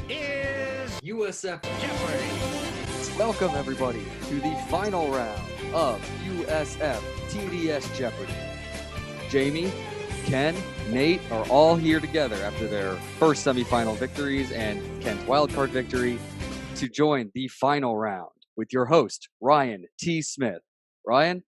is USF Jeopardy! Welcome, everybody, to the final round of USF TDS Jeopardy. Jamie, Ken, Nate are all here together after their first semifinal victories and Ken's wildcard victory to join the final round with your host, Ryan T. Smith. Ryan?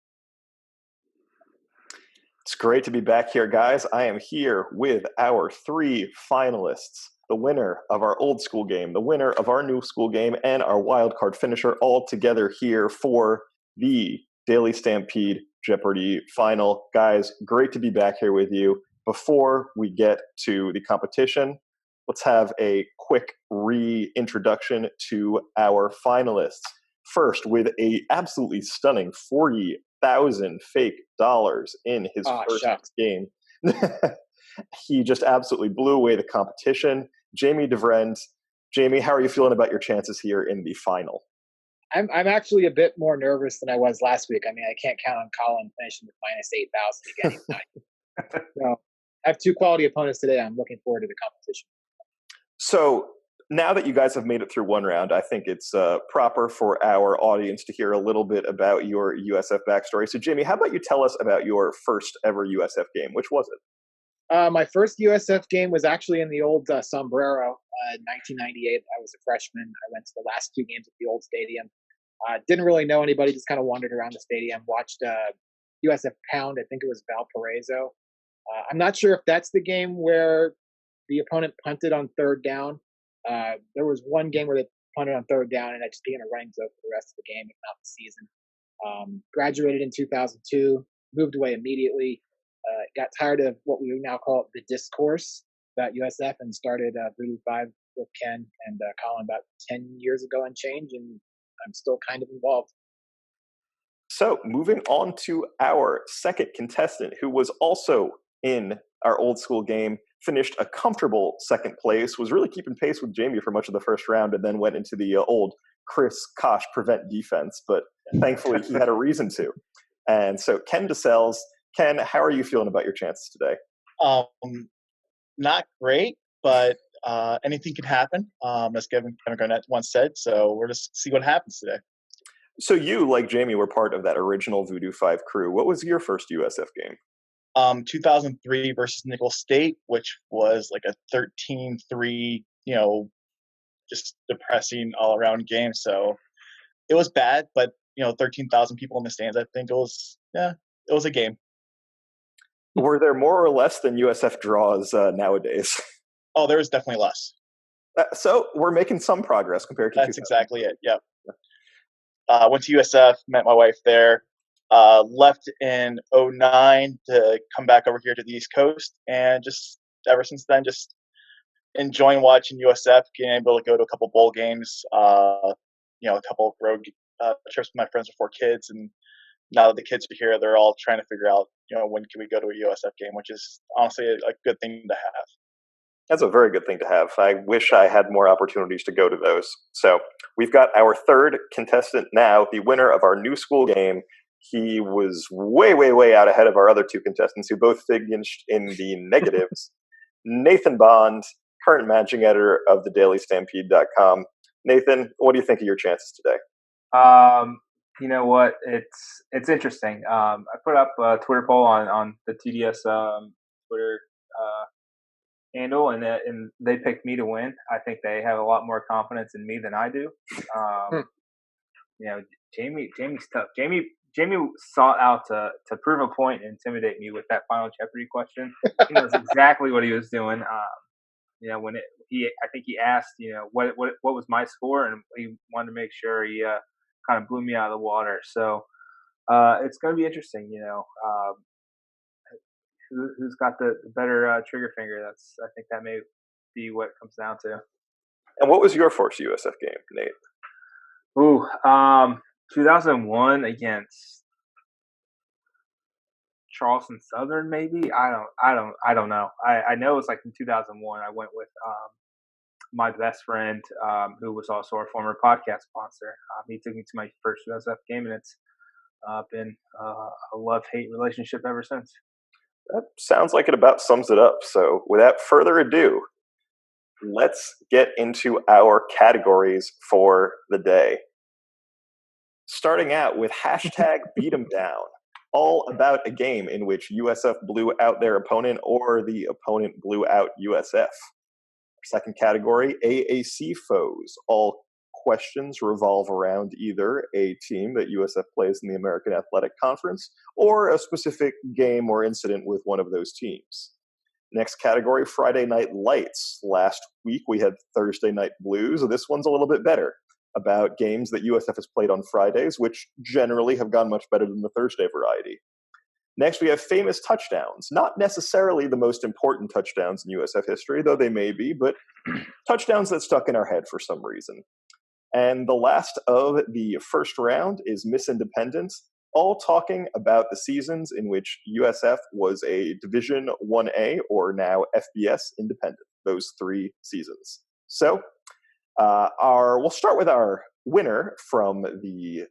It's great to be back here, guys. I am here with our three finalists, the winner of our old school game, the winner of our new school game, and our wildcard finisher, all together here for the Daily Stampede Jeopardy final. Guys, great to be back here with you. Before we get to the competition, let's have a quick reintroduction to our finalists. First, with a absolutely stunning 40,000 fake dollars in his first game. He just absolutely blew away the competition. Jamie DeVrend. Jamie, how are you feeling about your chances here in the final? I'm actually a bit more nervous than I was last week. I mean, I can't count on Colin finishing with minus 8,000 again. So I have two quality opponents today. I'm looking forward to the competition. So now that you guys have made it through one round, I think it's proper for our audience to hear a little bit about your USF backstory. So, Jamie, how about you tell us about your first ever USF game? Which was it? My first USF game was actually in the old Sombrero in 1998. I was a freshman. I went to the last two games at the old stadium. Didn't really know anybody, just kind of wandered around the stadium, watched USF Pound. I think it was Valparaiso. I'm not sure if that's the game where the opponent punted on third down. There was one game where they punted on third down, and I just became a running joke for the rest of the game, if not the season. Graduated in 2002, moved away immediately. Got tired of what we now call the discourse about USF and started Voodoo 5 with Ken and Colin about 10 years ago and change, and I'm still kind of involved. So moving on to our second contestant, who was also in our old school game, finished a comfortable second place, was really keeping pace with Jamie for much of the first round, and then went into the old Chris Kosh prevent defense. But thankfully, he had a reason to. And so Ken DeSales. Ken, how are you feeling about your chances today? Not great, but anything can happen, as Kevin Garnett once said. So we're just see what happens today. So you, like Jamie, were part of that original Voodoo 5 crew. What was your first USF game? 2003 versus Nicholls State, which was like a 13-3, just depressing all-around game. So it was bad, but 13,000 people in the stands. I think it was a game. Were there more or less than USF draws nowadays? Oh, there was definitely less. So we're making some progress compared to. That's exactly it. Yep. Went to USF, met my wife there. Left in 2009 to come back over here to the East Coast, and just ever since then, just enjoying watching USF, being able to go to a couple bowl games, a couple road trips with my friends before kids, and now that the kids are here, they're all trying to figure out, when can we go to a USF game, which is honestly a good thing to have. That's a very good thing to have. I wish I had more opportunities to go to those. So we've got our third contestant now, the winner of our new school game. He was way, way, way out ahead of our other two contestants who both finished in the negatives. Nathan Bond, current managing editor of thedailystampede.com. Nathan, what do you think of your chances today? You know what? It's interesting. I put up a Twitter poll on the TDS Twitter handle, and they picked me to win. I think they have a lot more confidence in me than I do. Jamie's tough. Jamie sought out to prove a point and intimidate me with that Final Jeopardy question. He knows exactly what he was doing. I think he asked, what was my score, and he wanted to make sure he kind of blew me out of the water. So it's going to be interesting, who's got the better trigger finger. I think that may be what it comes down to. And what was your first USF game, Nate? 2001 against Charleston Southern, maybe. I don't know. I know it's like in 2001. I went with my best friend, who was also our former podcast sponsor. He took me to my first USF game, and it's been a love-hate relationship ever since. That sounds like it about sums it up. So without further ado, let's get into our categories for the day. Starting out with hashtag beat 'em down, all about a game in which USF blew out their opponent or the opponent blew out USF. Second category, AAC foes. All questions revolve around either a team that USF plays in the American Athletic Conference or a specific game or incident with one of those teams. Next category, Friday Night Lights. Last week we had Thursday Night Blues. This one's a little bit better, about games that USF has played on Fridays, which generally have gone much better than the Thursday variety. Next, we have famous touchdowns. Not necessarily the most important touchdowns in USF history, though they may be, but touchdowns that stuck in our head for some reason. And the last of the first round is Miss Independent, all talking about the seasons in which USF was a Division 1A or now FBS independent, those 3 seasons. So we'll start with our winner from the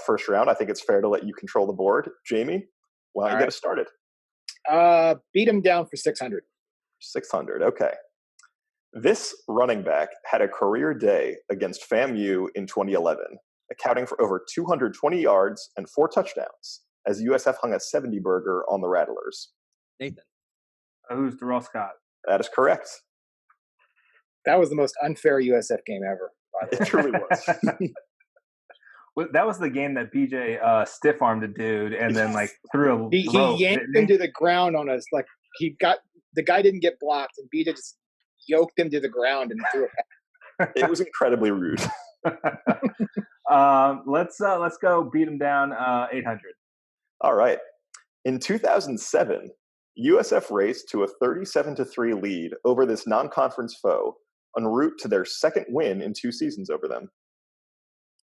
first round. I think it's fair to let you control the board. Jamie, why don't you get us started? Beat him down for 600. 600, okay. This running back had a career day against FAMU in 2011, accounting for over 220 yards and 4 touchdowns, as USF hung a 70-burger on the Rattlers. Nathan. Who's Darrell Scott? That is correct. That was the most unfair USF game ever. It truly was. That was the game that BJ stiff-armed a dude and then like threw a rope. He yanked him to the ground on us. Like the guy didn't get blocked, and BJ just yoked him to the ground and threw it back. It was incredibly rude. Let's go beat him down 800. All right. In 2007, USF raced to a 37-3 lead over this non-conference foe en route to their second win in 2 seasons over them.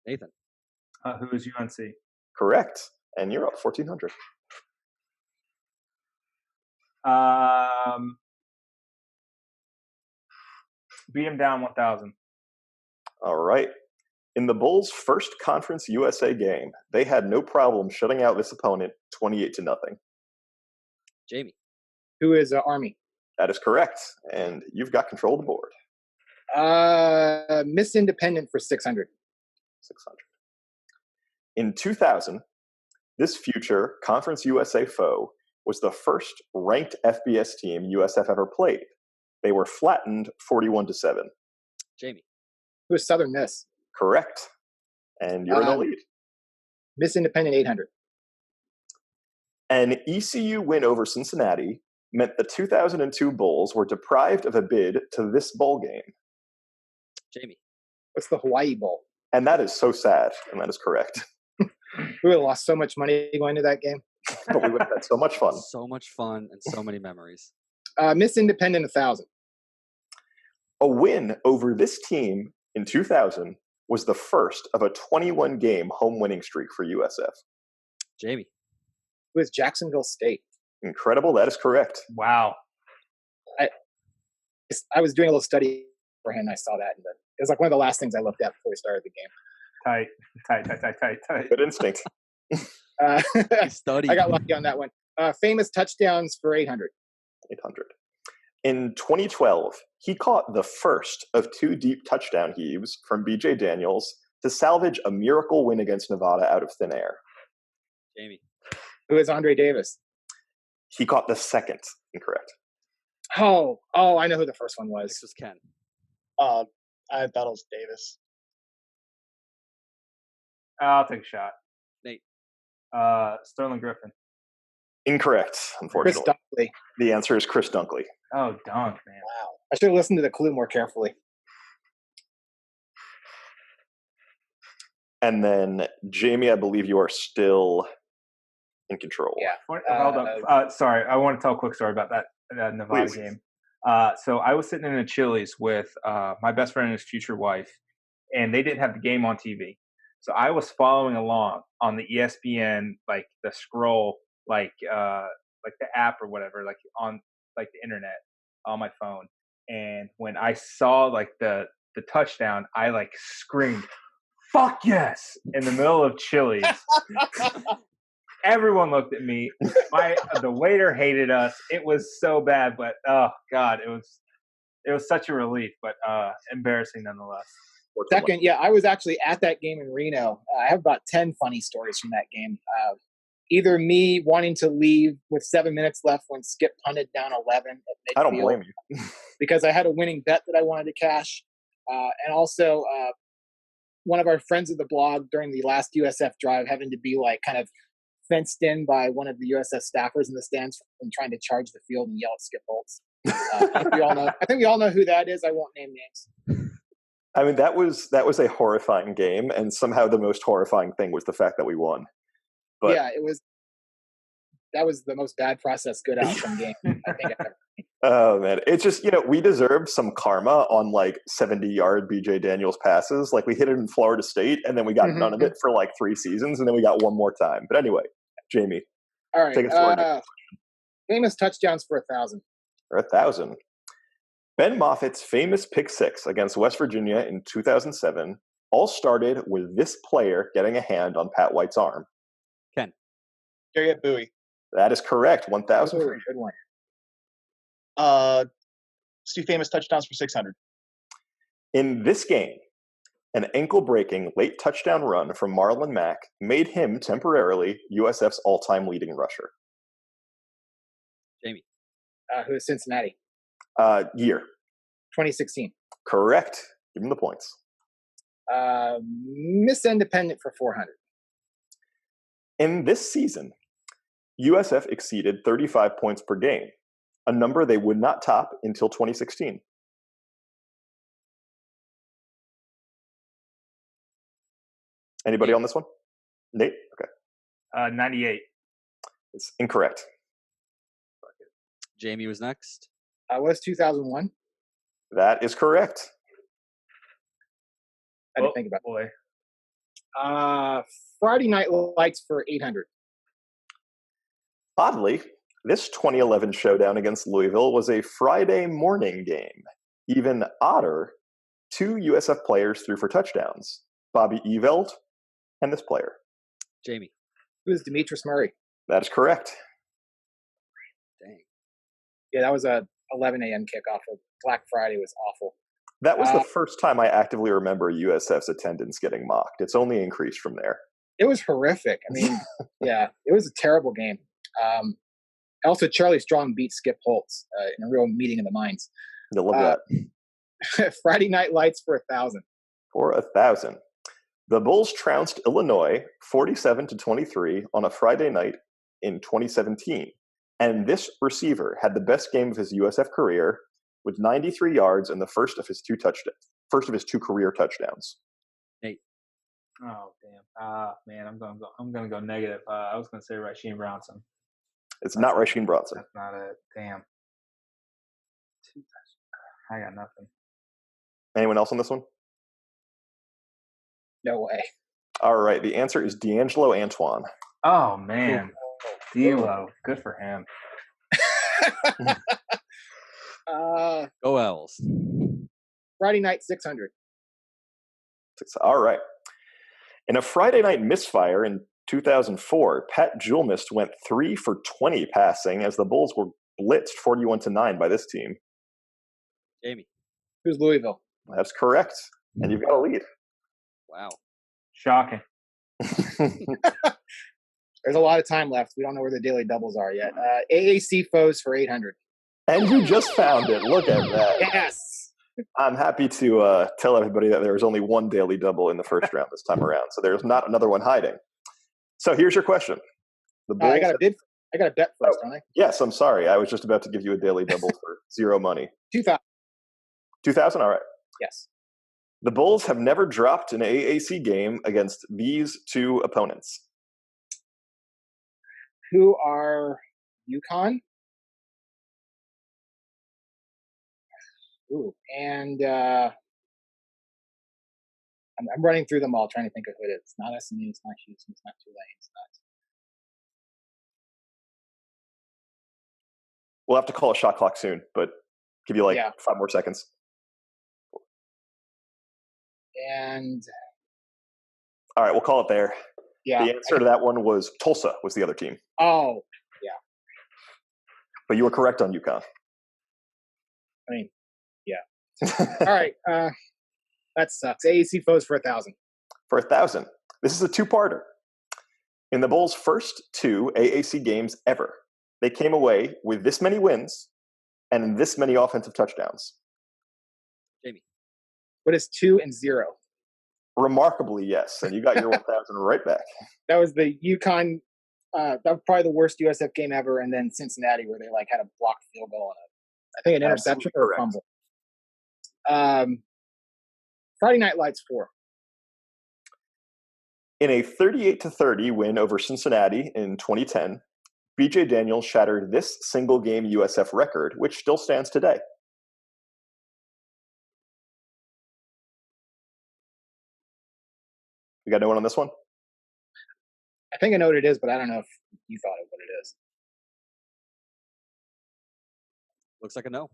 Nathan. Who is UNC? Correct. And you're up 1,400. Beat him down 1,000. All right. In the Bulls' first Conference USA game, they had no problem shutting out this opponent 28-0. Jamie. Who is Army? That is correct. And you've got control of the board. Miss Independent for 600. 600. In 2000, this future Conference USA foe was the first ranked FBS team USF ever played. They were flattened 41-7. Jamie. Who is Southern Miss? Correct. And you're in the lead. Miss Independent 800. An ECU win over Cincinnati meant the 2002 Bulls were deprived of a bid to this bowl game. Jamie. What's the Hawaii Bowl? And that is so sad, and that is correct. We would have lost so much money going to that game. But we would have had so much fun. So much fun and so many memories. Miss Independent 1,000. A win over this team in 2000 was the first of a 21-game home winning streak for USF. Jamie. Who is Jacksonville State? Incredible. That is correct. Wow. I was doing a little study beforehand, and I saw that. And it was like one of the last things I looked at before we started the game. Tight. Good instinct. I got lucky on that one. Famous touchdowns for 800. 800. In 2012, he caught the first of 2 deep touchdown heaves from BJ Daniels to salvage a miracle win against Nevada out of thin air. Jamie. Who is Andre Davis? He caught the second. Incorrect. Oh, I know who the first one was. This was Ken. I thought it was Davis. I'll take a shot. Nate. Sterling Griffin. Incorrect, unfortunately. Chris Dunkley. The answer is Chris Dunkley. Oh, Dunk, man. Wow. I should have listened to the clue more carefully. And then, Jamie, I believe you are still in control. Yeah. Hold up. Sorry, I want to tell a quick story about that Nevada Please. game. So I was sitting in a Chili's with my best friend and his future wife, and they didn't have the game on TV. So I was following along on the ESPN, like the scroll, like the app or whatever, like on like the internet on my phone. And when I saw like the touchdown, I like screamed, "Fuck yes!" in the middle of Chili's. Everyone looked at me. The waiter hated us. It was so bad, but oh god, it it was such a relief, but embarrassing nonetheless. Second, yeah, I was actually at that game in Reno. I have about 10 funny stories from that game. Either me wanting to leave with 7 minutes left when Skip punted down 11 at midfield. I don't blame you. Because I had a winning bet that I wanted to cash. And also one of our friends of the blog during the last USF drive having to be like kind of fenced in by one of the USF staffers in the stands and trying to charge the field and yell at Skip Holtz. I think we all know who that is. I won't name names. I mean, that was a horrifying game, and somehow the most horrifying thing was the fact that we won. But yeah, that was the most bad process, good outcome game I think I've ever seen. Oh man, it's just, we deserved some karma on like 70-yard BJ Daniels passes. Like we hit it in Florida State, and then we got none of it for like 3 seasons, and then we got one more time. But anyway, Jamie, all right, take us forward. Famous touchdowns for 1,000. For 1,000. Ben Moffitt's famous pick six against West Virginia in 2007 all started with this player getting a hand on Pat White's arm. Ken. Harriet Bowie. That is correct. 1,000. Good one. 2 famous touchdowns for 600. In this game, an ankle-breaking late touchdown run from Marlon Mack made him temporarily USF's all-time leading rusher. Jamie. Who is Cincinnati? Year. 2016. Correct. Give him the points. Miss Independent for 400. In this season, USF exceeded 35 points per game, a number they would not top until 2016. Anybody on this one? Nate? Okay. 98. It's incorrect. Jamie was next. Was 2001? That is correct. I didn't think about it. Boy. Friday Night Lights for 800. Oddly, this 2011 showdown against Louisville was a Friday morning game. Even odder, 2 USF players threw for touchdowns. Bobby Eveld and this player. Jamie. Who's Demetrius Murray? That is correct. Dang. Yeah, that was a 11 a.m. kickoff. Black Friday was awful. That was the first time I actively remember USF's attendance getting mocked. It's only increased from there. It was horrific. I mean, yeah, it was a terrible game. Also, Charlie Strong beat Skip Holtz in a real meeting of the minds. I love that. Friday Night Lights for 1,000. For 1,000. The Bulls trounced Illinois 47-23 on a Friday night in 2017. And this receiver had the best game of his USF career with 93 yards in the first of his 2 career touchdowns. Nate. Oh damn! Man, I'm gonna go negative. I was gonna say Rasheem Bronson. It's not Rasheem Bronson. That's not it. Damn. I got nothing. Anyone else on this one? No way. All right. The answer is D'Angelo Antoine. Oh man, D'Lo. Good for him. Go Owls. Friday Night 600. All right. In a Friday night misfire in 2004, Pat Julmist went 3 for 20 passing as the Bulls were blitzed 41-9 by this team. Jamie. Who's Louisville? That's correct. And you've got a lead. Wow. Shocking. There's a lot of time left. We don't know where the daily doubles are yet. AAC foes for 800. And you just found it. Look at that. Yes. I'm happy to tell everybody that there was only one daily double in the first round this time around. So there's not another one hiding. So here's your question. The Bulls I got a bet first, don't I? Yes, I'm sorry. I was just about to give you a daily double for 0 money. 2,000. 2,000? All right. Yes. The Bulls have never dropped an AAC game against these 2 opponents. Who are UConn? Ooh, and I'm running through them all, trying to think of who it is. It's not SMU, it's not Houston, it's not Tulane, it's not. We'll have to call a shot clock soon, but give you 5 more seconds. And all right, we'll call it there. Yeah. The answer to that one was Tulsa was the other team. Oh, yeah. But you were correct on UConn. I mean, yeah. All right. That sucks. AAC foes for 1,000. For 1,000. This is a two-parter. In the Bulls' first 2 AAC games ever, they came away with this many wins and this many offensive touchdowns. Jamie. What is 2 and 0? Remarkably, yes. And you got your 1,000 right back. That was the UConn. That was probably the worst USF game ever, and then Cincinnati, where they had a blocked field goal and I think an interception or a fumble. Friday Night Lights 4. In a 38-30 win over Cincinnati in 2010, BJ Daniels shattered this single-game USF record, which still stands today. You got no one on this one? I think I know what it is, but I don't know if you thought of what it is. Looks like a no.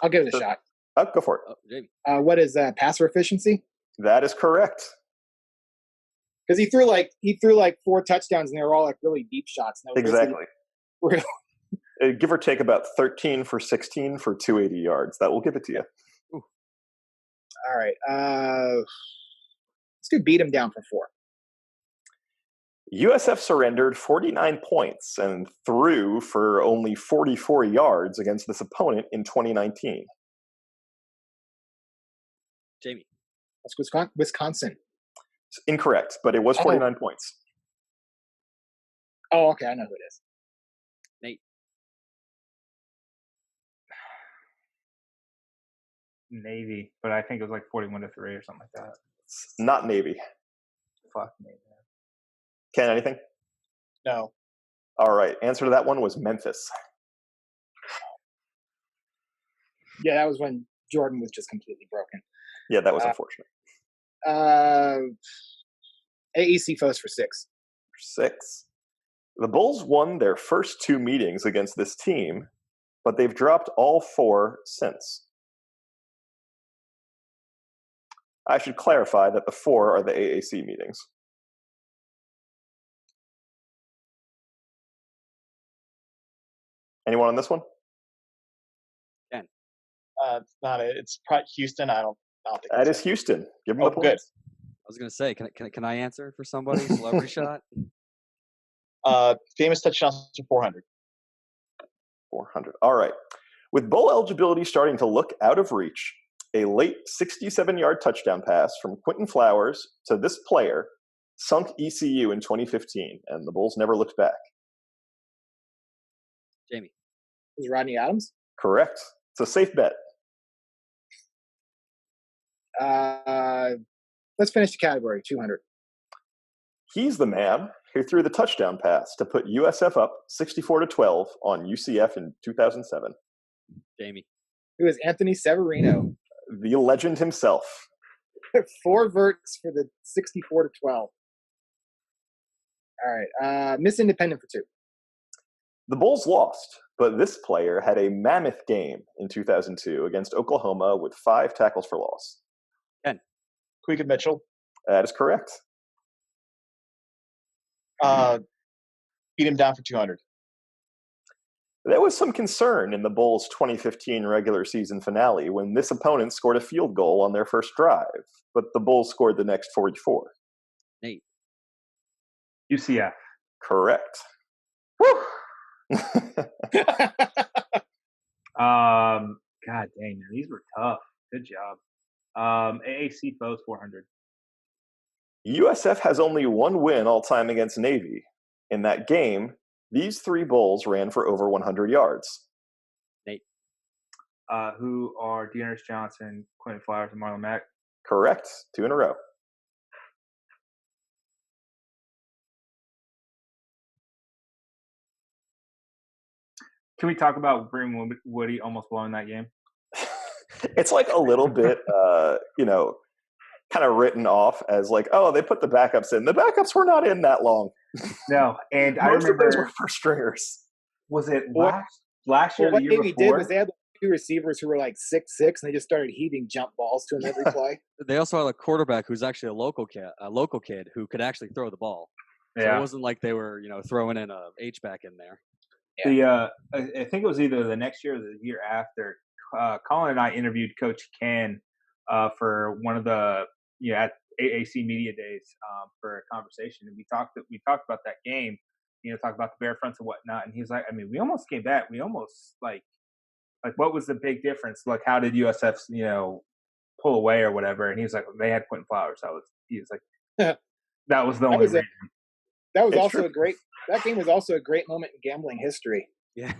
I'll give it a shot. Oh, go for it. Oh, Jamie. What is passer efficiency? That is correct. Because he threw like 4 touchdowns and they were all really deep shots. Exactly. Give or take about 13 for 16 for 280 yards. That will give it to you. Ooh. All right. Let's do beat him down for 4. USF surrendered 49 points and threw for only 44 yards against this opponent in 2019. Jamie. That's Wisconsin. Incorrect, but it was 49 points. Oh, okay. I know who it is. Nate. Navy, but I think it was like 41-3 or something like that. It's not Navy. Fuck me, man. Ken, anything? No. All right. Answer to that one was Memphis. Yeah, that was when Jordan was just completely broken. Yeah, that was unfortunate. AEC foes for 6. 6. The Bulls won their first 2 meetings against this team, but they've dropped all 4 since. I should clarify that the 4 are the AAC meetings. Anyone on this one? Ken. It's not it. It's probably Houston. I don't think That is Houston. Give them the good. points. I was going to say, can I answer for somebody? Celebrity shot? Famous touchdowns for 400. 400. All right. With bowl eligibility starting to look out of reach, a late 67-yard touchdown pass from Quentin Flowers to this player sunk ECU in 2015, and the Bulls never looked back. Jamie. Is Rodney Adams? Correct. It's a safe bet. Let's finish the category. 200. He's the man who threw the touchdown pass to put USF up 64-12 on UCF in 2007. Jamie. Who is Anthony Severino? The legend himself. 4 verts for the 64-12. All right. Miss Independent for 2. The Bulls lost, but this player had a mammoth game in 2002 against Oklahoma with 5 tackles for loss. Ken. Queequeg Mitchell. That is correct. Beat him down for 200. There was some concern in the Bulls' 2015 regular season finale when this opponent scored a field goal on their first drive, but the Bulls scored the next 44. Nate. UCF. Correct. God dang, man, these were tough. Good job. AAC foes 400. USF has only 1 win all time against Navy. In that game, these 3 Bulls ran for over 100 yards. Nate. Who are Dearness Johnson, Quentin Flowers, and Marlon Mack? Correct. 2 in a row. Can we talk about Bream Woody almost blowing that game? It's like a little bit, kind of written off as like, oh, they put the backups in. The backups were not in that long. No, and I Most of those remember were first stringers. was it last year? What The year Navy before? did was they had 2 receivers who were like 6'6", and they just started heaving jump balls to him every play. They also had a quarterback who's actually a local kid who could actually throw the ball. So Yeah. it wasn't like they were, throwing in a H-back in there. I think it was either the next year or the year after Colin and I interviewed Coach Ken for one of the at AAC Media Days for a conversation, and we talked about that game. Talk about the bear fronts and whatnot. And he was like, I mean, we almost came back. We almost like what was the big difference? Like, how did USF pull away or whatever? And he was like, they had Quentin Flowers. He was like, that was the only reason. That was also that game was also a great moment in gambling history. Yeah.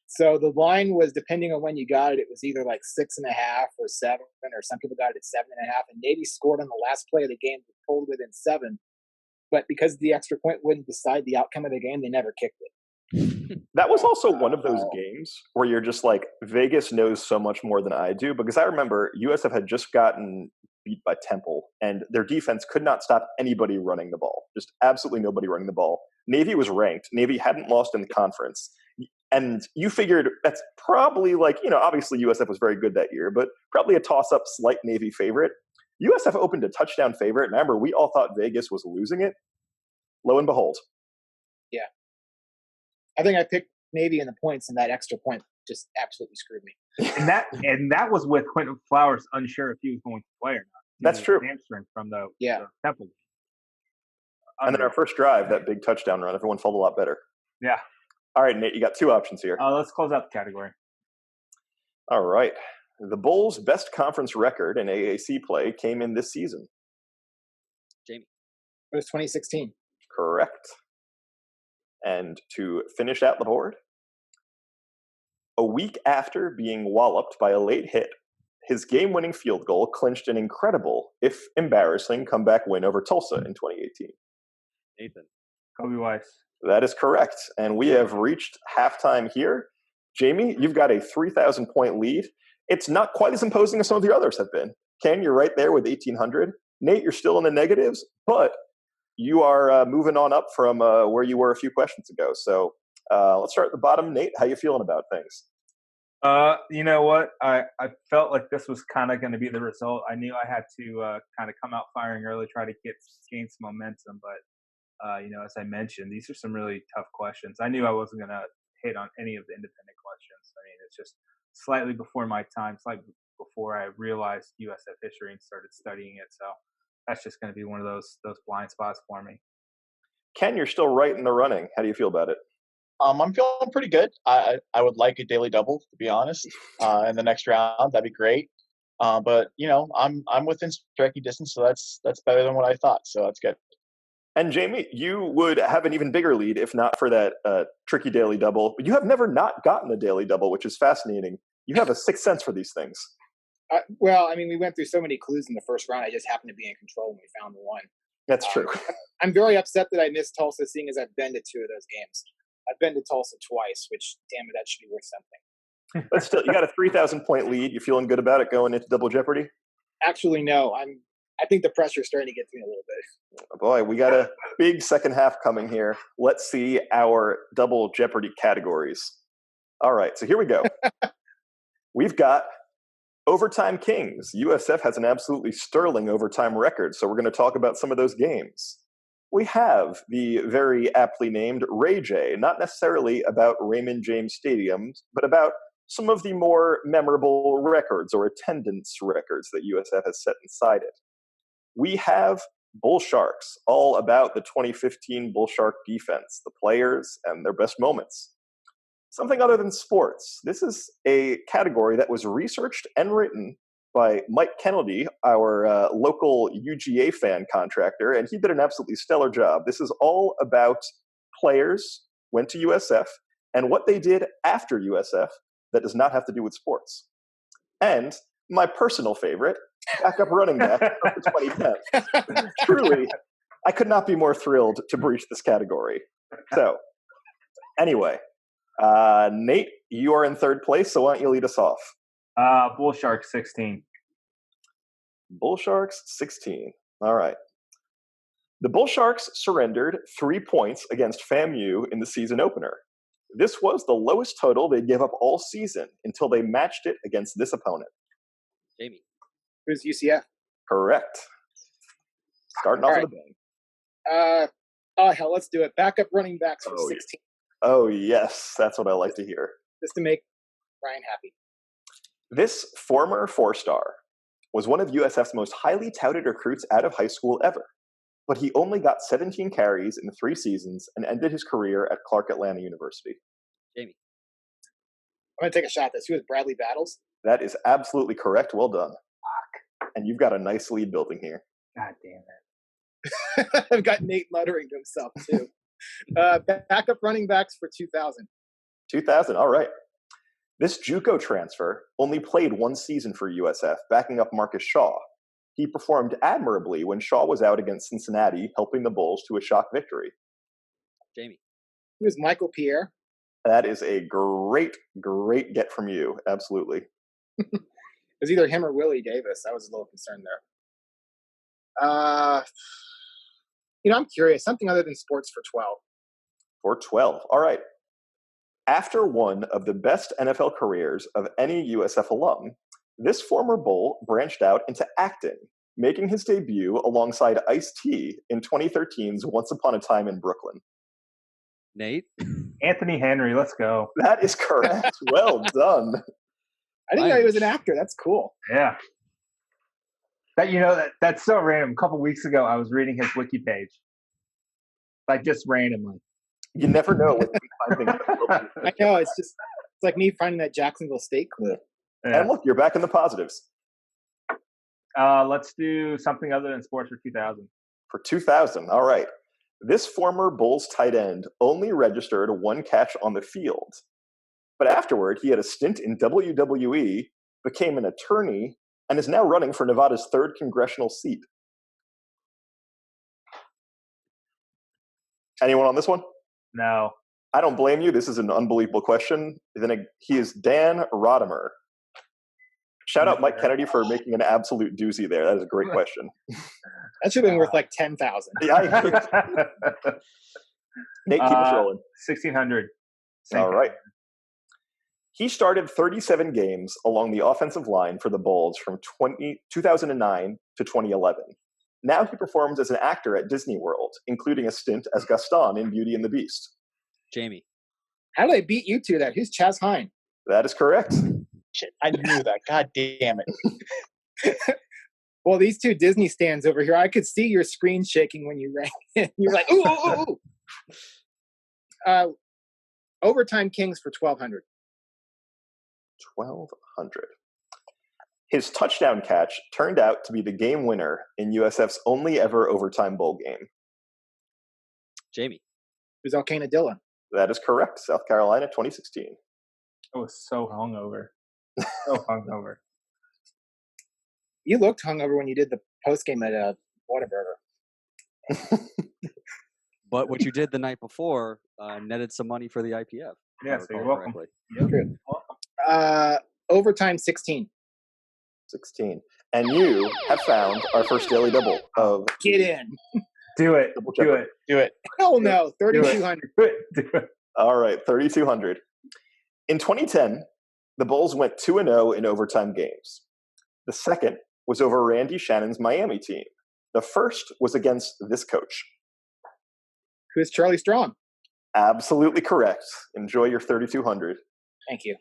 So the line was, depending on when you got it, it was either like 6.5 or 7, or some people got it at 7.5. And Navy scored on the last play of the game, pulled within 7. But because the extra point wouldn't decide the outcome of the game, they never kicked it. That was also one of those games where you're just like, Vegas knows so much more than I do, because I remember USF had just gotten beat by Temple, and their defense could not stop anybody running the ball. Just absolutely nobody running the ball. Navy was ranked. Navy hadn't lost in the conference. And you figured that's probably obviously USF was very good that year, but probably a toss-up slight Navy favorite. USF opened a touchdown favorite. And remember, we all thought Vegas was losing it. Lo and behold. Yeah. I think I picked Navy in the points, and that extra point just absolutely screwed me. And that was with Quentin Flowers unsure if he was going to play or not. That's true. Hamstring from the Temple game. And then our first drive, that big touchdown run, everyone felt a lot better. Yeah. All right, Nate, you got 2 options here. Let's close out the category. All right. The Bulls' best conference record in AAC play came in this season. Jamie. It was 2016. Correct. And to finish out the board, a week after being walloped by a late hit, his game-winning field goal clinched an incredible, if embarrassing, comeback win over Tulsa in 2018. Nathan. Kobe Weiss. That is correct. And we have reached halftime here. Jamie, you've got a 3,000-point lead. It's not quite as imposing as some of the others have been. Ken, you're right there with 1,800. Nate, you're still in the negatives, but you are moving on up from where you were a few questions ago. So let's start at the bottom. Nate, how you feeling about things? You know what? I felt like this was kind of going to be the result. I knew I had to kind of come out firing early, try to gain some momentum. But, as I mentioned, these are some really tough questions. I knew I wasn't going to hit on any of the independent questions. I mean, it's just slightly before my time, slightly before I realized USF history and started studying it. So that's just going to be one of those blind spots for me. Ken, you're still right in the running. How do you feel about it? I'm feeling pretty good. I would like a daily double, to be honest, in the next round. That'd be great. But I'm within striking distance, so that's better than what I thought. So that's good. And Jamie, you would have an even bigger lead if not for that tricky daily double. But you have never not gotten a daily double, which is fascinating. You have a sixth sense for these things. Well, I mean, we went through so many clues in the first round. I just happened to be in control when we found the one. That's true. I'm very upset that I missed Tulsa, seeing as I've been to 2 of those games. I've been to Tulsa twice, which, damn it, that should be worth something. But still, you got a 3,000-point lead. You feeling good about it going into Double Jeopardy? Actually, no. I think the pressure's starting to get to me a little bit. Oh boy, we got a big second half coming here. Let's see our Double Jeopardy categories. All right, so here we go. We've got Overtime Kings. USF has an absolutely sterling overtime record, so we're going to talk about some of those games. We have the very aptly named Ray J, not necessarily about Raymond James Stadium, but about some of the more memorable records or attendance records that USF has set inside it. We have Bull Sharks, all about the 2015 Bull Shark defense, the players, and their best moments. Something other than sports. This is a category that was researched and written by Mike Kennedy, our local UGA fan contractor, and he did an absolutely stellar job. This is all about players went to USF and what they did after USF that does not have to do with sports. And my personal favorite, backup running back for 2010. Truly, I could not be more thrilled to breach this category. So, anyway, Nate, you are in third place, so why don't you lead us off? Bull Sharks 16. Bull Sharks 16. All right. The Bull Sharks surrendered 3 points against FAMU in the season opener. This was the lowest total they gave up all season until they matched it against this opponent. Jamie. It was UCF. Correct. Starting off with a bang. Oh, hell, let's do it. Backup running backs for 16. Oh, yes. That's what I like to hear. Just to make Ryan happy. This former four-star was one of USF's most highly touted recruits out of high school ever, but he only got 17 carries in 3 seasons and ended his career at Clark Atlanta University. Jamie. I'm going to take a shot at this. Who is Bradley Battles? That is absolutely correct. Well done. Fuck. And you've got a nice lead building here. God damn it. I've got Nate muttering to himself, too. Backup running backs for 2000. 2000, all right. This JUCO transfer only played 1 season for USF, backing up Marcus Shaw. He performed admirably when Shaw was out against Cincinnati, helping the Bulls to a shock victory. Jamie. Who is Michael Pierre? That is a great, great get from you. Absolutely. It was either him or Willie Davis. I was a little concerned there. I'm curious. Something other than sports for 12. For 12. All right. After one of the best NFL careers of any USF alum, this former Bull branched out into acting, making his debut alongside Ice-T in 2013's Once Upon a Time in Brooklyn. Nate. Anthony Henry, let's go. That is correct. Well done. I didn't know he was an actor. That's cool. Yeah. That's so random. A couple weeks ago, I was reading his wiki page. Like, just randomly. You never know what you find things. I know. It's like me finding that Jacksonville State clue. Yeah. And look, you're back in the positives. Let's do something other than sports for 2000. For 2000, all right. This former Bulls tight end only registered 1 catch on the field. But afterward, he had a stint in WWE, became an attorney, and is now running for Nevada's 3rd congressional seat. Anyone on this one? No. I don't blame you. This is an unbelievable question. He is Dan Rodimer. Shout out Mike Kennedy for making an absolute doozy there. That is a great question. That should have been worth like 10,000. Yeah, Nate, keep us rolling. 1600. All right. He started 37 games along the offensive line for the Bulls from 2009 to 2011. Now he performs as an actor at Disney World, including a stint as Gaston in Beauty and the Beast. Jamie. How did I beat you to that? Who's Chaz Hine? That is correct. Shit, I knew that. God damn it. Well, these two Disney stands over here, I could see your screen shaking when you rang in. You were like, ooh, ooh, ooh. Overtime Kings for 1,200. 1,200. His touchdown catch turned out to be the game winner in USF's only ever overtime bowl game. Jamie. Who's Elkanah Dillon? That is correct. South Carolina, 2016. I was so hungover. So hungover. You looked hungover when you did the post game at Whataburger. But what you did the night before netted some money for the IPF. Yeah, so you're welcome. Yep. Overtime 16. 16. And you have found our first daily double of Get in. Do it. Do it. Hell no. 3,200. Do it. All right, 3,200. In 2010, the Bulls went 2-0 in overtime games. The second was over Randy Shannon's Miami team. The first was against this coach. Who's Charlie Strong? Absolutely correct. Enjoy your 3,200. Thank you.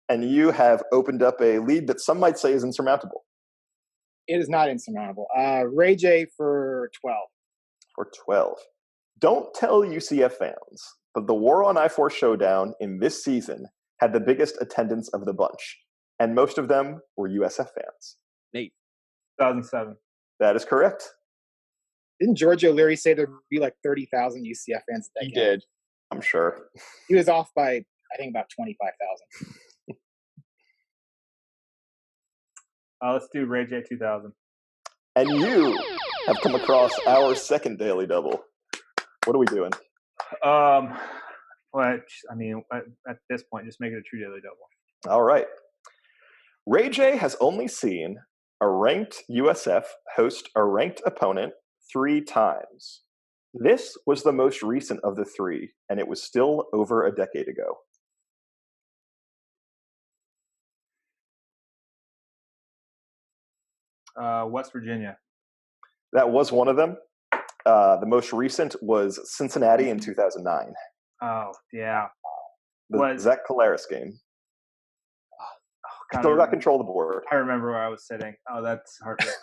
And you have opened up a lead that some might say is insurmountable. It is not insurmountable. Ray J for 12. For 12. Don't tell UCF fans, but the War on I-4 showdown in this season had the biggest attendance of the bunch, and most of them were USF fans. Nate. 2007. That is correct. Didn't George O'Leary say there'd be like 30,000 UCF fans at that He game? did. I'm sure. He was off by, I think, about 25,000. Let's do Ray J 2000. And you have come across our second daily double. What are we doing? Well, I mean, at this point, just make it a true daily double. All right. Ray J has only seen a ranked USF host a ranked opponent 3 times. This was the most recent of the 3, and it was still over a decade ago. West Virginia. That was one of them. The most recent was Cincinnati in 2009. Oh, yeah. The Zach Collaros game. Still got control of the board. I remember where I was sitting. Oh, that's heartbreaking.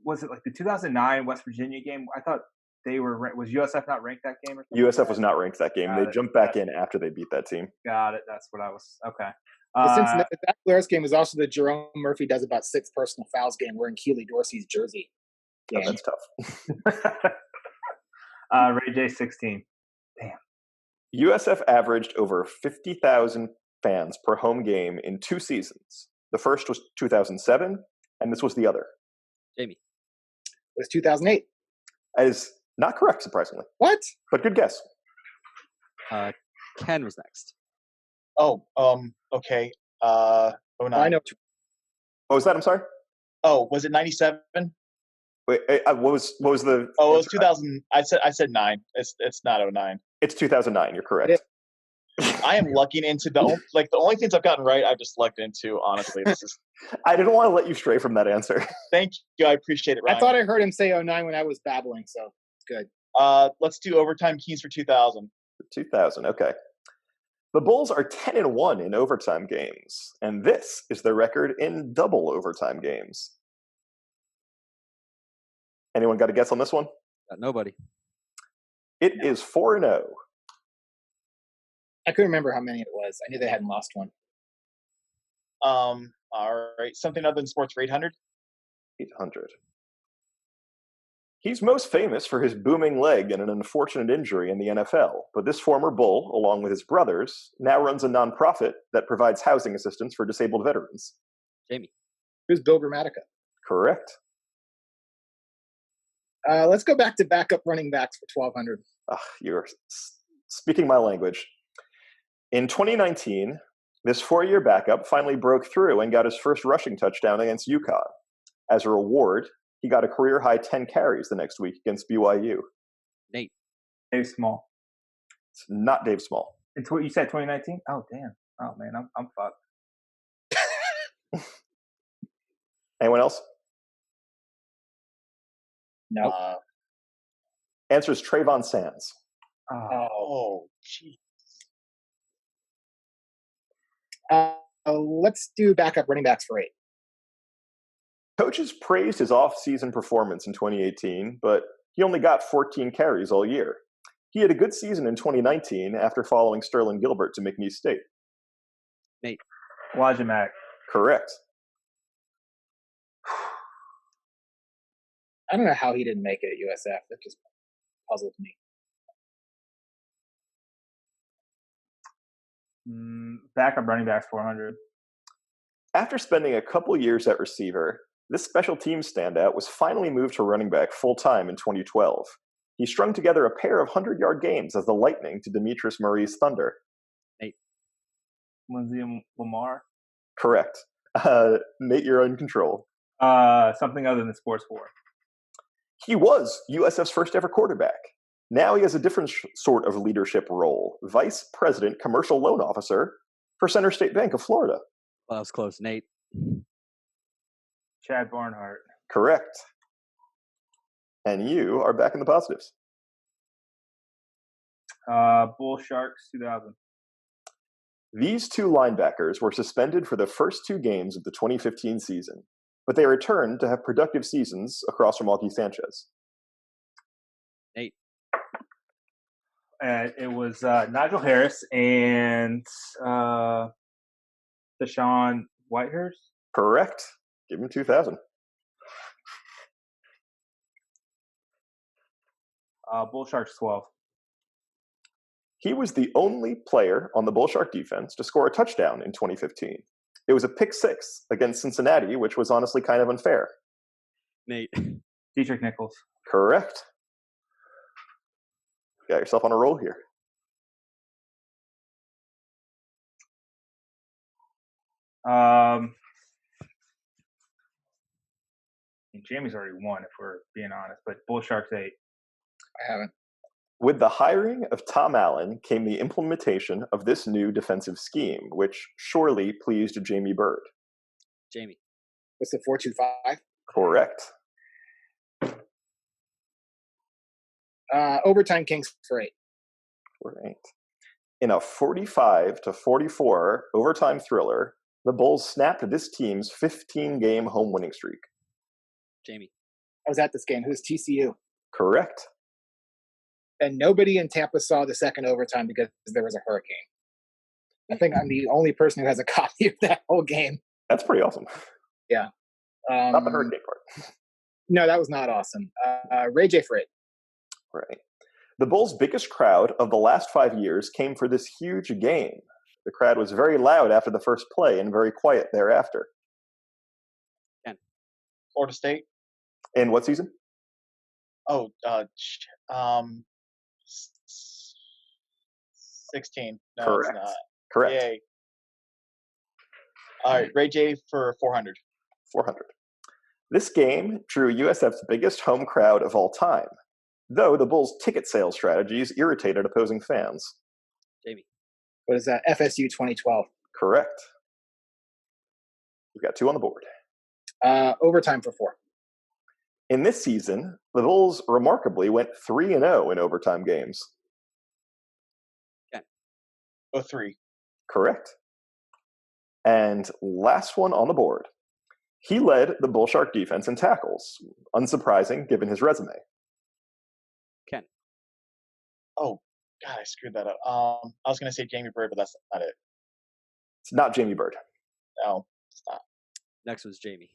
Was it like the 2009 West Virginia game? I thought they were. Was USF not ranked that game? Or something? USF was not ranked that game. They jumped back in after they beat that team. Got it. That's what I was. Okay. The Cincinnati that Polaris game was also the Jerome Murphy does about 6 personal fouls game wearing Keely Dorsey's jersey. Oh, that's tough. Ray J 16. Damn. USF averaged over 50,000 fans per home game in 2 seasons. The first was 2007, and this was the other. Jamie. It was 2008. That is not correct, surprisingly. What? But good guess. Ken was next. Oh, okay. 09. I know. What was that? I'm sorry? Oh, was it 97? Wait, what was the? Oh, it was 2000. I said 9. It's not 09. It's 2009. You're correct. I am lucking into the only things I've gotten right. I've just lucked into. Honestly, this is. I didn't want to let you stray from that answer. Thank you. I appreciate it, Ryan. I thought I heard him say 09 when I was babbling, so good. Let's do overtime keys for 2000. 2000. Okay. The Bulls are 10-1 in overtime games, and this is their record in double overtime games. Anyone got a guess on this one? Nobody. It is 4-0. I couldn't remember how many it was. I knew they hadn't lost one. All right. Something other than sports for 800? 800. He's most famous for his booming leg and an unfortunate injury in the NFL, but this former Bull, along with his brothers, now runs a nonprofit that provides housing assistance for disabled veterans. Jamie. Who's Bill Grammatica? Correct. Let's go back to backup running backs for 1,200. You're speaking my language. In 2019, this 4-year backup finally broke through and got his first rushing touchdown against UConn. As a reward, he got a career-high 10 carries the next week against BYU. Nate. Dave Small. It's not Dave Small. It's what you said, 2019? Oh, damn. Oh, man, I'm fucked. Anyone else? No. Answer is Trayvon Sands. Oh, jeez. Let's do backup running backs for 8. Coaches praised his off-season performance in 2018, but he only got 14 carries all year. He had a good season in 2019 after following Sterling Gilbert to McNeese State. Nate. Elijah Mack. Correct. I don't know how he didn't make it at USF. That just puzzled me. Backup running backs 400. After spending a couple years at receiver, this special teams standout was finally moved to running back full-time in 2012. He strung together a pair of 100-yard games as the Lightning to Demetrius Murray's Thunder. Nate. Lindsey Lamar. Correct. Nate, you're in control. Something other than sports 4. He was USF's first ever quarterback. Now he has a different sort of leadership role, Vice President Commercial Loan Officer for Center State Bank of Florida. Well, that was close. Nate. Chad Barnhart. Correct. And you are back in the positives. Bull Sharks 2000. These 2 linebackers were suspended for the first 2 games of the 2015 season, but they returned to have productive seasons across from Augie Sanchez. Nate. It was Nigel Harris and Deshaun Whitehurst. Correct. Give him 2000. Bull Sharks 12. He was the only player on the Bull Shark defense to score a touchdown in 2015. It was a pick 6 against Cincinnati, which was honestly kind of unfair. Nate. Dietrich Nichols. Correct. Got yourself on a roll here. Jamie's already won, if we're being honest, but Bull Sharks 8. I haven't. With the hiring of Tom Allen came the implementation of this new defensive scheme, which surely pleased Jamie Bird. Jamie. What's the 4-2-5? Correct. Overtime Kings for 8. For 8. In a 45-44 overtime thriller, the Bulls snapped this team's 15-game home winning streak. Jamie. I was at this game. It was TCU. Correct. And nobody in Tampa saw the second overtime because there was a hurricane. I think I'm the only person who has a copy of that whole game. That's pretty awesome. Yeah. Not the hurricane part. No, that was not awesome. Ray J. for it. Right. The Bulls' biggest crowd of the last 5 years came for this huge game. The crowd was very loud after the first play and very quiet thereafter. Ken. Florida State. In what season? Oh, 16. No, Correct. it's not. Correct. Yay. All right, Ray J for 400. 400. This game drew USF's biggest home crowd of all time, though the Bulls' ticket sales strategies irritated opposing fans. Jamie. What is that? FSU 2012. Correct. We've got 2 on the board. Overtime for 4. In this season, the Bulls remarkably went 3-0 in overtime games. 03. Correct. And last one on the board. He led the Bull Shark defense in tackles. Unsurprising, given his resume. Ken. Oh, God, I screwed that up. I was going to say Jamie Bird, but that's not it. It's not Jamie Bird. No, it's not. Next was Jamie.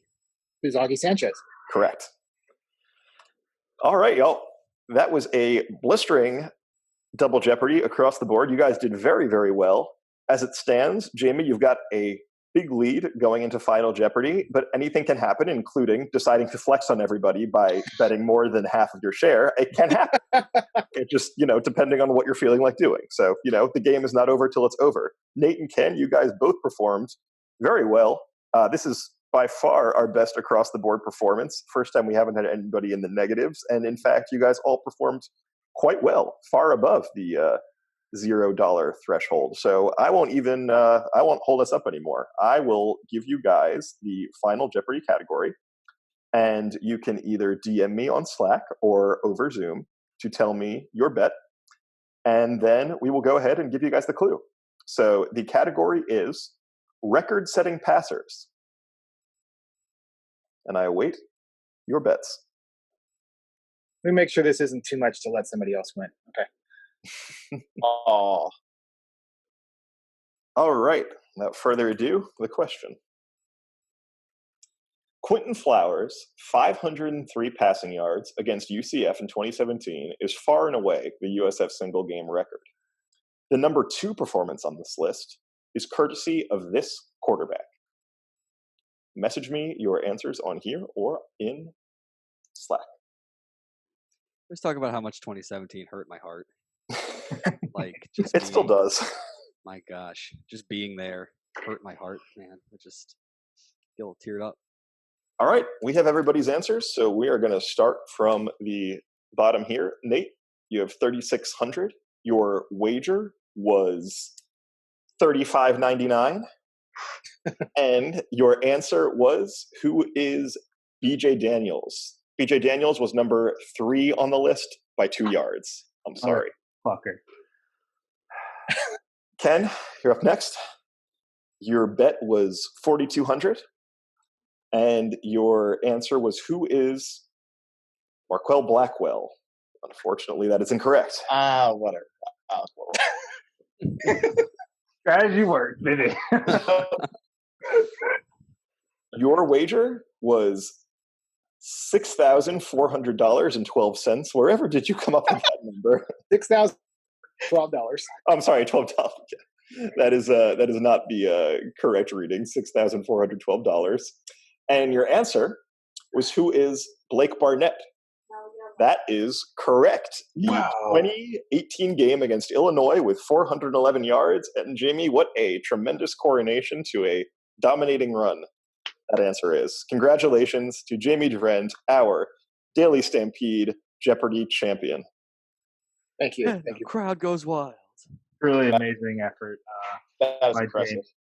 Who's Augie Sanchez? Correct. All right, y'all. That was a blistering double Jeopardy across the board. You guys did very, very well. As it stands, Jamie, you've got a big lead going into Final Jeopardy, but anything can happen, including deciding to flex on everybody by betting more than half of your share. It can happen. It just, depending on what you're feeling like doing. So, the game is not over till it's over. Nate and Ken, you guys both performed very well. This is by far our best across the board performance. First time we haven't had anybody in the negatives. And in fact, you guys all performed quite well, far above the $0 threshold. So I won't hold us up anymore. I will give you guys the Final Jeopardy category, and you can either DM me on Slack or over Zoom to tell me your bet, and then we will go ahead and give you guys the clue. So the category is record-setting passers, and I await your bets. Let me make sure this isn't too much to let somebody else win. Okay. Oh. All right. Without further ado, the question. Quentin Flowers' 503 passing yards against UCF in 2017 is far and away the USF single game record. The number 2 performance on this list is courtesy of this quarterback. Message me your answers on here or in Slack. Let's talk about how much 2017 hurt my heart. It still does. My gosh, just being there hurt my heart, man. I just feel teared up. All right, we have everybody's answers, so we are going to start from the bottom here. Nate, you have 3,600. Your wager was $35.99, and your answer was, who is BJ Daniels? BJ Daniels was number 3 on the list by 2 yards. I'm sorry. Fucker. Ken, you're up next. Your bet was 4,200, and your answer was, who is Marquell Blackwell? Unfortunately, that is incorrect. Whatever. Strategy worked, did it? Your wager was $6,400.12. Wherever did you come up with that number? $6,012. I'm sorry, $12. That is not the correct reading. $6,412. And your answer was, who is Blake Barnett? That is correct. The 2018 game against Illinois with 411 yards. And Jamie, what a tremendous coronation to a dominating run that answer is. Congratulations to Jamie Durant, our Daily Stampede Jeopardy champion. Thank you. Thank The you. crowd goes wild. Really amazing effort. That was by impressive. James.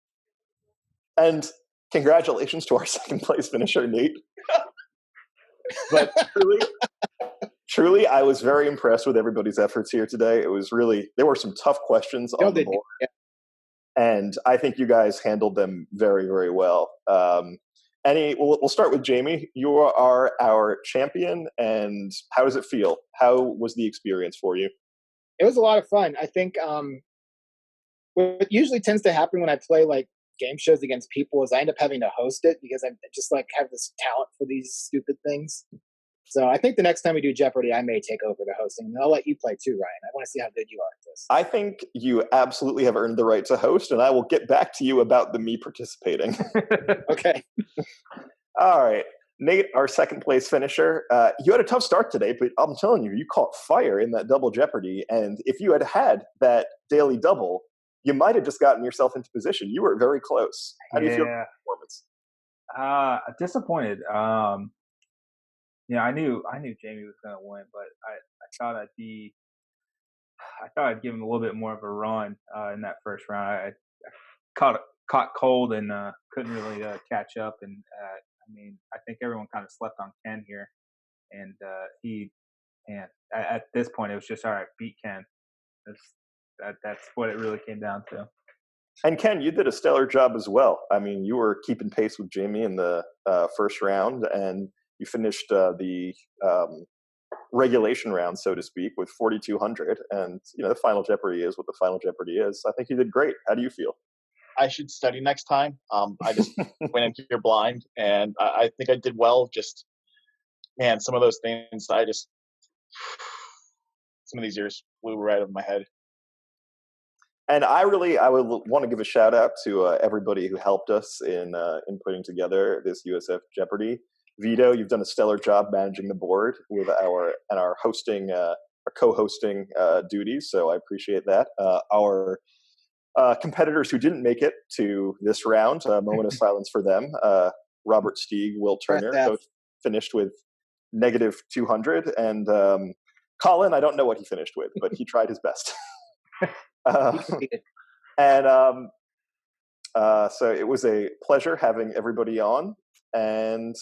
And congratulations to our second place finisher, Nate. But truly, Truly, I was very impressed with everybody's efforts here today. It was really, there were some tough questions on the board. Yeah. And I think you guys handled them very, very well. We'll start with Jamie. You are our champion, and how does it feel? How was the experience for you? It was a lot of fun. I think what usually tends to happen when I play like game shows against people is I end up having to host it because I just like have this talent for these stupid things. So I think the next time we do Jeopardy, I may take over the hosting. And I'll let you play too, Ryan. I want to see how good you are at this. I think you absolutely have earned the right to host, and I will get back to you about the me participating. Okay. All right. Nate, our second place finisher, you had a tough start today, but I'm telling you, you caught fire in that double Jeopardy. And if you had had that daily double, you might have just gotten yourself into position. You were very close. How do you feel about the performance? Disappointed. I knew Jamie was going to win, but I thought I'd give him a little bit more of a run in that first round. I caught cold and couldn't really catch up. And I think everyone kind of slept on Ken here, and at this point it was just all right. Beat Ken. That's what it really came down to. And Ken, you did a stellar job as well. I mean, you were keeping pace with Jamie in the first round, and you finished the regulation round, so to speak, with 4,200. And, the Final Jeopardy is what the Final Jeopardy is. I think you did great. How do you feel? I should study next time. I just went into here blind, and I think I did well. Just, man, some of those things, some of these years flew right over my head. And I would want to give a shout out to everybody who helped us in putting together this USF Jeopardy. Vito, you've done a stellar job managing the board with our hosting, our co-hosting duties. So I appreciate that. Our competitors who didn't make it to this round, a moment of silence for them. Robert Stieg, Will Turner, both finished with -200, and Colin, I don't know what he finished with, but he tried his best. So it was a pleasure having everybody on, and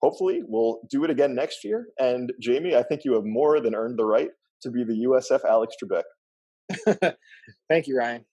hopefully we'll do it again next year. And Jamie, I think you have more than earned the right to be the USF Alex Trebek. Thank you, Ryan.